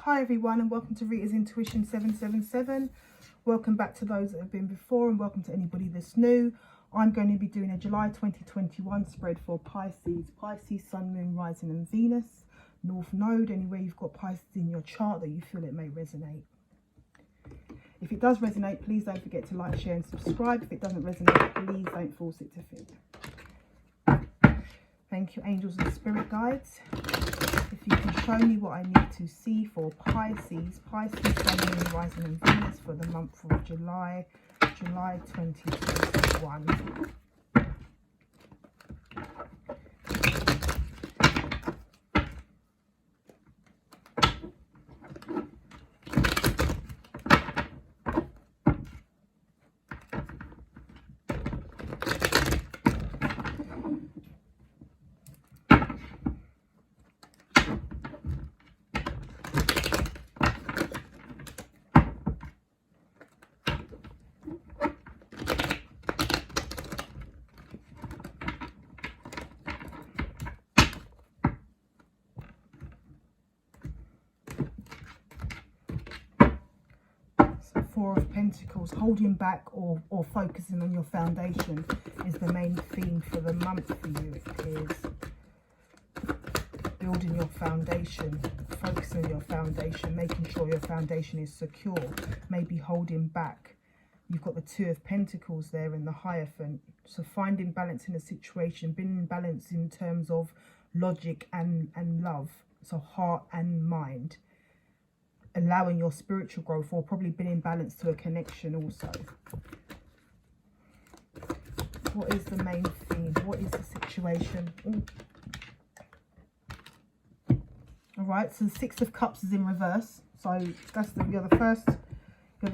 Hi everyone, and welcome to Rita's Intuition 777. Welcome back to those that have been before, and welcome to anybody that's new. I'm going to be doing a July 2021 spread for Pisces, Sun, Moon, Rising and Venus, North Node, anywhere you've got Pisces in your chart that you feel it may resonate. If it does resonate, please don't forget to like, share and subscribe. If it doesn't resonate, please don't force it to fit. Thank you, angels and spirit guides. If you can show me what I need to see for Pisces, Sun, Moon, Rising and Venus for the month of July 2021. Four of Pentacles, holding back or focusing on your foundation is the main theme for the month for you. It appears building your foundation, focusing on your foundation, making sure your foundation is secure, maybe holding back. You've got the Two of Pentacles there in the Hierophant. So finding balance in a situation, being in balance in terms of logic and love, so heart and mind. Allowing your spiritual growth, or probably being in balance to a connection also. What is the main theme? What is the situation? All right, so the Six of Cups is in reverse. So that's you're the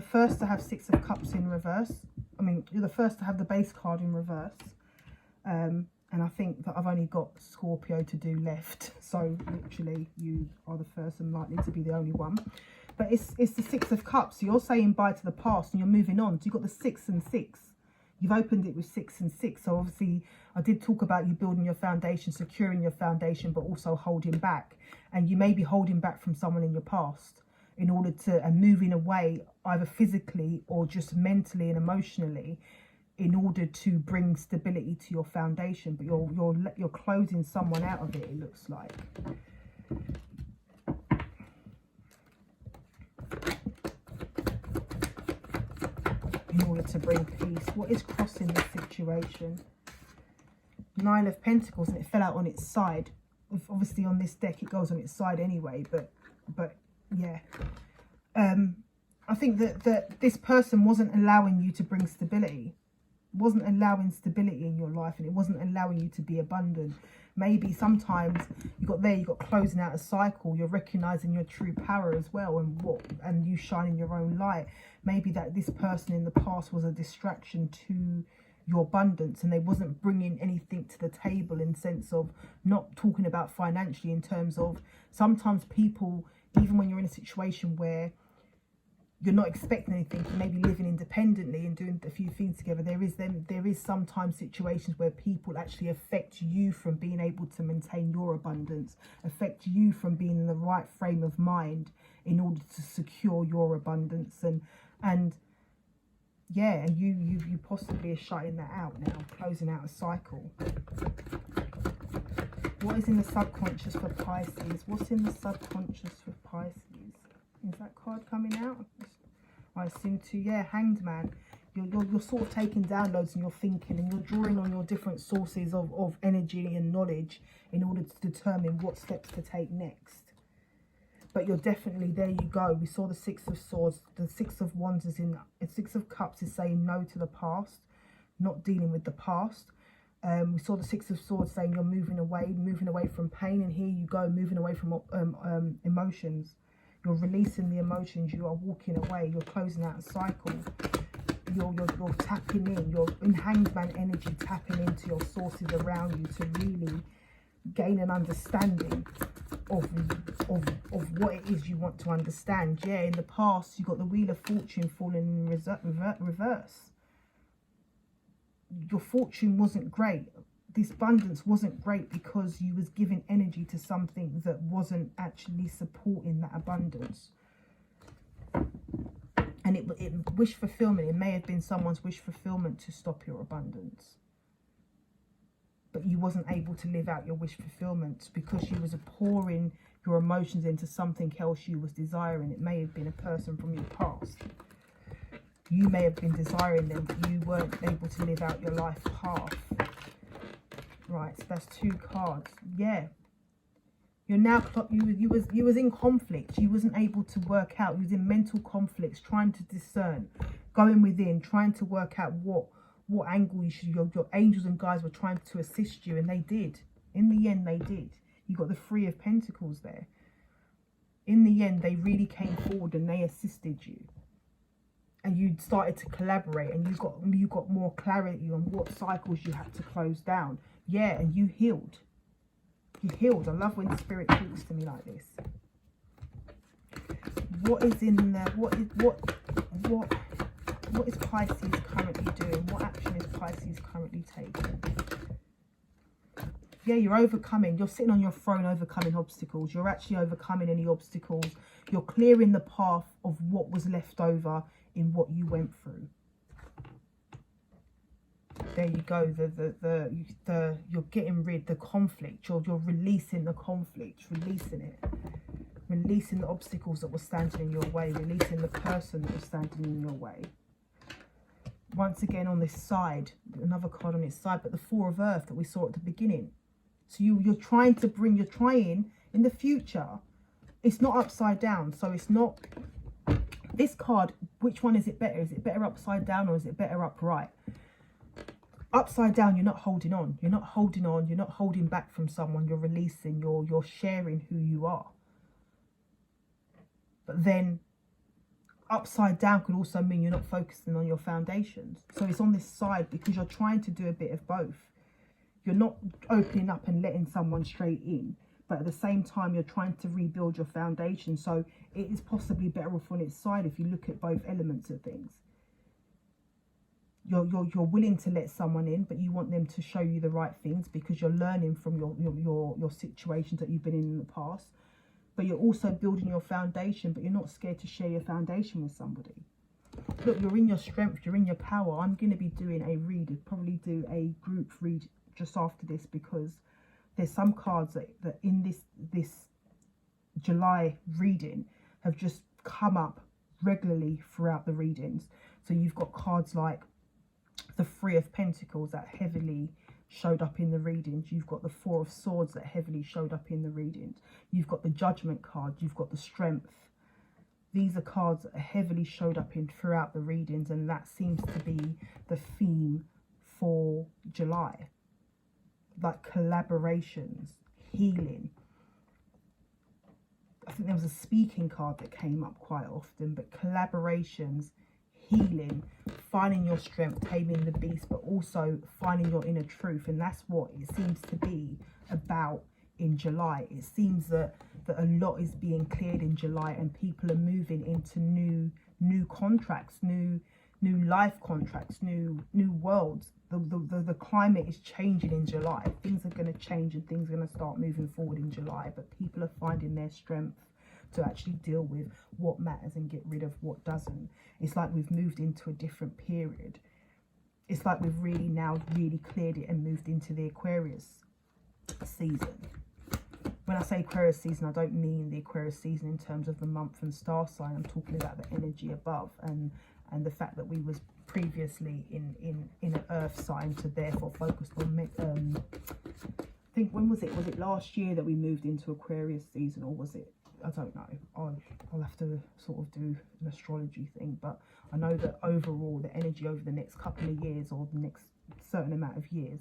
first to have Six of Cups in reverse. I mean, you're the first to have the base card in reverse. And I think that I've only got Scorpio to do left. So literally you are the first and likely to be the only one. But it's the Six of Cups. So you're saying bye to the past and you're moving on. So you've got the 6 and 6. You've opened it with 6 and 6. So obviously I did talk about you building your foundation, securing your foundation, but also holding back. And you may be holding back from someone in your past in order to, and moving away either physically or just mentally and emotionally, in order to bring stability to your foundation. But you're closing someone out of it, it looks like. In order to bring peace. What is crossing the situation? Nine of Pentacles, and it fell out on its side. Obviously on this deck it goes on its side anyway, but yeah. I think that this person wasn't allowing you to bring stability. Wasn't allowing stability in your life, and it wasn't allowing you to be abundant. Maybe sometimes you got closing out a cycle. You're recognizing your true power as well, and you shining your own light. Maybe that this person in the past was a distraction to your abundance, and they wasn't bringing anything to the table, in sense of not talking about financially, in terms of sometimes people, even when you're in a situation where you're not expecting anything, you may be living independently and doing a few things together, there is sometimes situations where people actually affect you from being able to maintain your abundance, affect you from being in the right frame of mind in order to secure your abundance, and yeah, and you possibly are shutting that out now, closing out a cycle. What is in the subconscious for Pisces? What's in the subconscious for Pisces? Is that card coming out? I assume to, yeah, Hanged Man. You're sort of taking downloads and you're thinking, and you're drawing on your different sources of energy and knowledge in order to determine what steps to take next. But you're definitely, there you go. We saw the Six of Swords. The Six of Wands is in, Six of Cups is saying no to the past, not dealing with the past. We saw the Six of Swords saying you're moving away from pain, and here you go, moving away from emotions. You're releasing the emotions. You are walking away. You're closing out a cycle. You're tapping in. You're in Hanged Man energy, tapping into your sources around you to really gain an understanding of what it is you want to understand. Yeah, in the past you got the Wheel of Fortune falling in reverse. Your fortune wasn't great. this abundance wasn't great because you was giving energy to something that wasn't actually supporting that abundance. And it wish fulfillment, it may have been someone's wish fulfillment to stop your abundance. But you wasn't able to live out your wish fulfillment because you was pouring your emotions into something else you was desiring. It may have been a person from your past. You may have been desiring them, but you weren't able to live out your life path. Right, so that's 2 cards. Yeah. You're now, you was in conflict. You wasn't able to work out. You was in mental conflicts, trying to discern, going within, trying to work out what angle you should, your angels and guides were trying to assist you, and they did. In the end, they did. You got the 3 of Pentacles there. In the end, they really came forward and they assisted you. And you started to collaborate, and you got more clarity on what cycles you had to close down. Yeah, and you healed. You healed. I love when Spirit talks to me like this. What is in there? What is Pisces currently doing? What action is Pisces currently taking? Yeah, you're overcoming. You're sitting on your throne overcoming obstacles. You're actually overcoming any obstacles. You're clearing the path of what was left over in what you went through. There you go. You're getting rid of the conflict. You're releasing the conflict, releasing it. Releasing the obstacles that were standing in your way, releasing the person that was standing in your way. Once again on this side, another card on its side, but the 4 of Earth that we saw at the beginning. So you're trying in the future, it's not upside down. So it's not, this card, which one is it better? Is it better upside down or is it better upright? Upside down, you're not holding on. You're not holding on. You're not holding back from someone. You're releasing. You're sharing who you are. But then upside down could also mean you're not focusing on your foundations. So it's on this side because you're trying to do a bit of both. You're not opening up and letting someone straight in, but at the same time you're trying to rebuild your foundation. So it is possibly better off on its side if you look at both elements of things. You're willing to let someone in, but you want them to show you the right things because you're learning from your situations that you've been in the past. But you're also building your foundation, but you're not scared to share your foundation with somebody. Look, you're in your strength, you're in your power. I'm going to be doing a read, probably do a group read just after this, because there's some cards that in this July reading have just come up regularly throughout the readings. So you've got cards like the 3 of Pentacles that heavily showed up in the readings. You've got the 4 of Swords that heavily showed up in the readings. You've got the Judgment card. You've got the Strength. These are cards that heavily showed up throughout the readings, and that seems to be the theme for July. Like collaborations, healing. I think there was a speaking card that came up quite often, but collaborations, healing, finding your strength, taming the beast, but also finding your inner truth. And that's what it seems to be about in July. It seems that a lot is being cleared in July, and people are moving into new contracts, new life contracts, new worlds. The climate is changing in July. Things are going to change and things are going to start moving forward in July, but people are finding their strength to actually deal with what matters and get rid of what doesn't. It's like we've moved into a different period. It's like we've really cleared it and moved into the Aquarius season. When I say Aquarius season, I don't mean the Aquarius season in terms of the month and star sign. I'm talking about the energy above and the fact that we was previously in an earth sign, so therefore focused on I think, when was it last year that we moved into Aquarius season, or was it, I don't know. I'll have to sort of do an astrology thing, but I know that overall the energy over the next couple of years, or the next certain amount of years,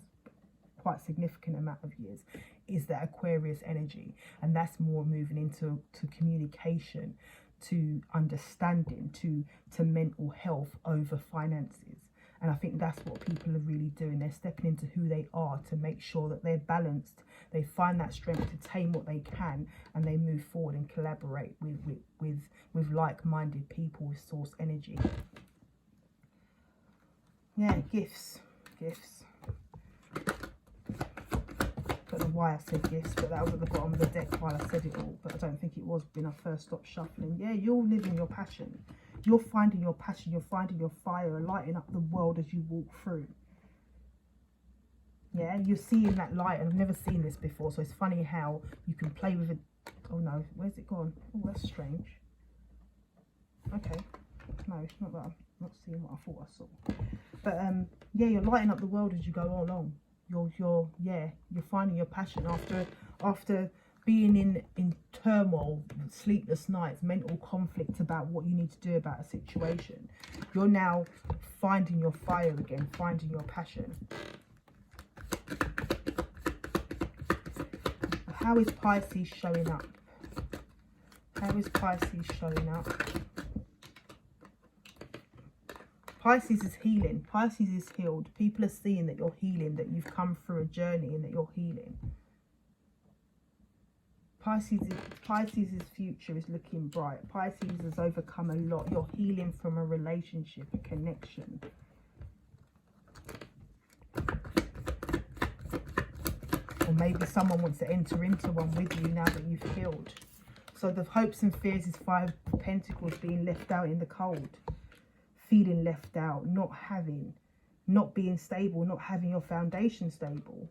quite significant amount of years, is that Aquarius energy, and that's more moving into communication, to understanding, to mental health over finances. And I think that's what people are really doing. They're stepping into who they are to make sure that they're balanced. They find that strength to tame what they can, and they move forward and collaborate with like-minded people with source energy. Yeah, gifts. don't know why I said this, but that was at the bottom of the deck while I said it all, but I don't think it was when I first stopped shuffling. Yeah, you're living your passion. You're finding your passion. You're finding your fire, lighting up the world as you walk through. Yeah, you're seeing that light, and I've never seen this before, so it's funny how you can play with it. Oh no, where's it gone? Oh, that's strange. Okay, no, it's not that. I'm not seeing what I thought I saw. But yeah, you're lighting up the world as you go along. You're finding your passion after being in turmoil, sleepless nights, mental conflict about what you need to do about a situation. You're now finding your fire again, finding your passion. How is Pisces showing up? How is Pisces showing up? Pisces is healing. Pisces is healed. People are seeing that you're healing, that you've come through a journey and that you're healing. Pisces' future is looking bright. Pisces has overcome a lot. You're healing from a relationship, a connection. Or maybe someone wants to enter into one with you now that you've healed. So the hopes and fears is 5 of Pentacles, being left out in the cold. Feeling left out, not being stable, not having your foundation stable.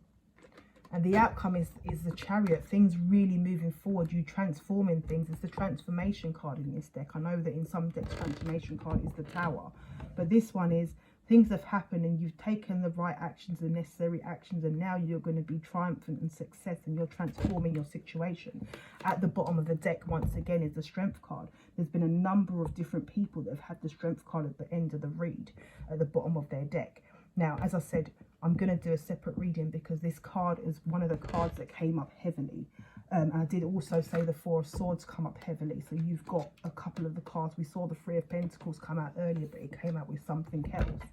And the outcome is the Chariot, things really moving forward, you transforming things. It's the transformation card in this deck. I know that in some decks transformation card is the Tower, but this one is things have happened and you've taken the right actions, the necessary actions, and now you're going to be triumphant and success, and you're transforming your situation. At the bottom of the deck, once again, is the Strength card. There's been a number of different people that have had the Strength card at the end of the read, at the bottom of their deck. Now, as I said, I'm going to do a separate reading because this card is one of the cards that came up heavily. And I did also say the 4 of Swords come up heavily. So you've got a couple of the cards. We saw the 3 of Pentacles come out earlier, but it came out with something else.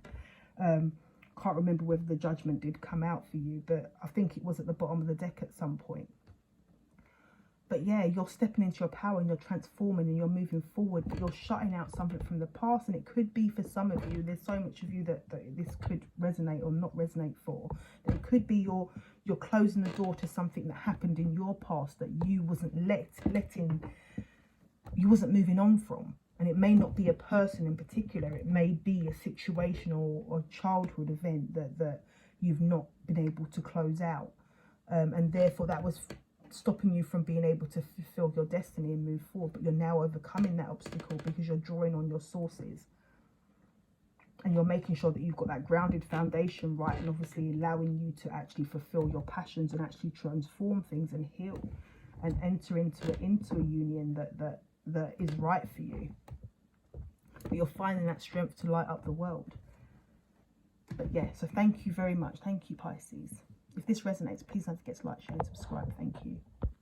Can't remember whether the Judgment did come out for you, but I think it was at the bottom of the deck at some point. But yeah, you're stepping into your power and you're transforming and you're moving forward, but you're shutting out something from the past. And it could be for some of you, there's so much of you that this could resonate or not resonate for. It could be you're closing the door to something that happened in your past that you wasn't you wasn't moving on from. And it may not be a person in particular, it may be a situation or childhood event that you've not been able to close out. And therefore that was stopping you from being able to fulfill your destiny and move forward. But you're now overcoming that obstacle because you're drawing on your sources. And you're making sure that you've got that grounded foundation right, and obviously allowing you to actually fulfill your passions and actually transform things and heal and enter into a union that is right for you. But you're finding that strength to light up the world. But yeah, so thank you very much. Thank you, Pisces. If this resonates, please don't forget to like, share and subscribe. Thank you.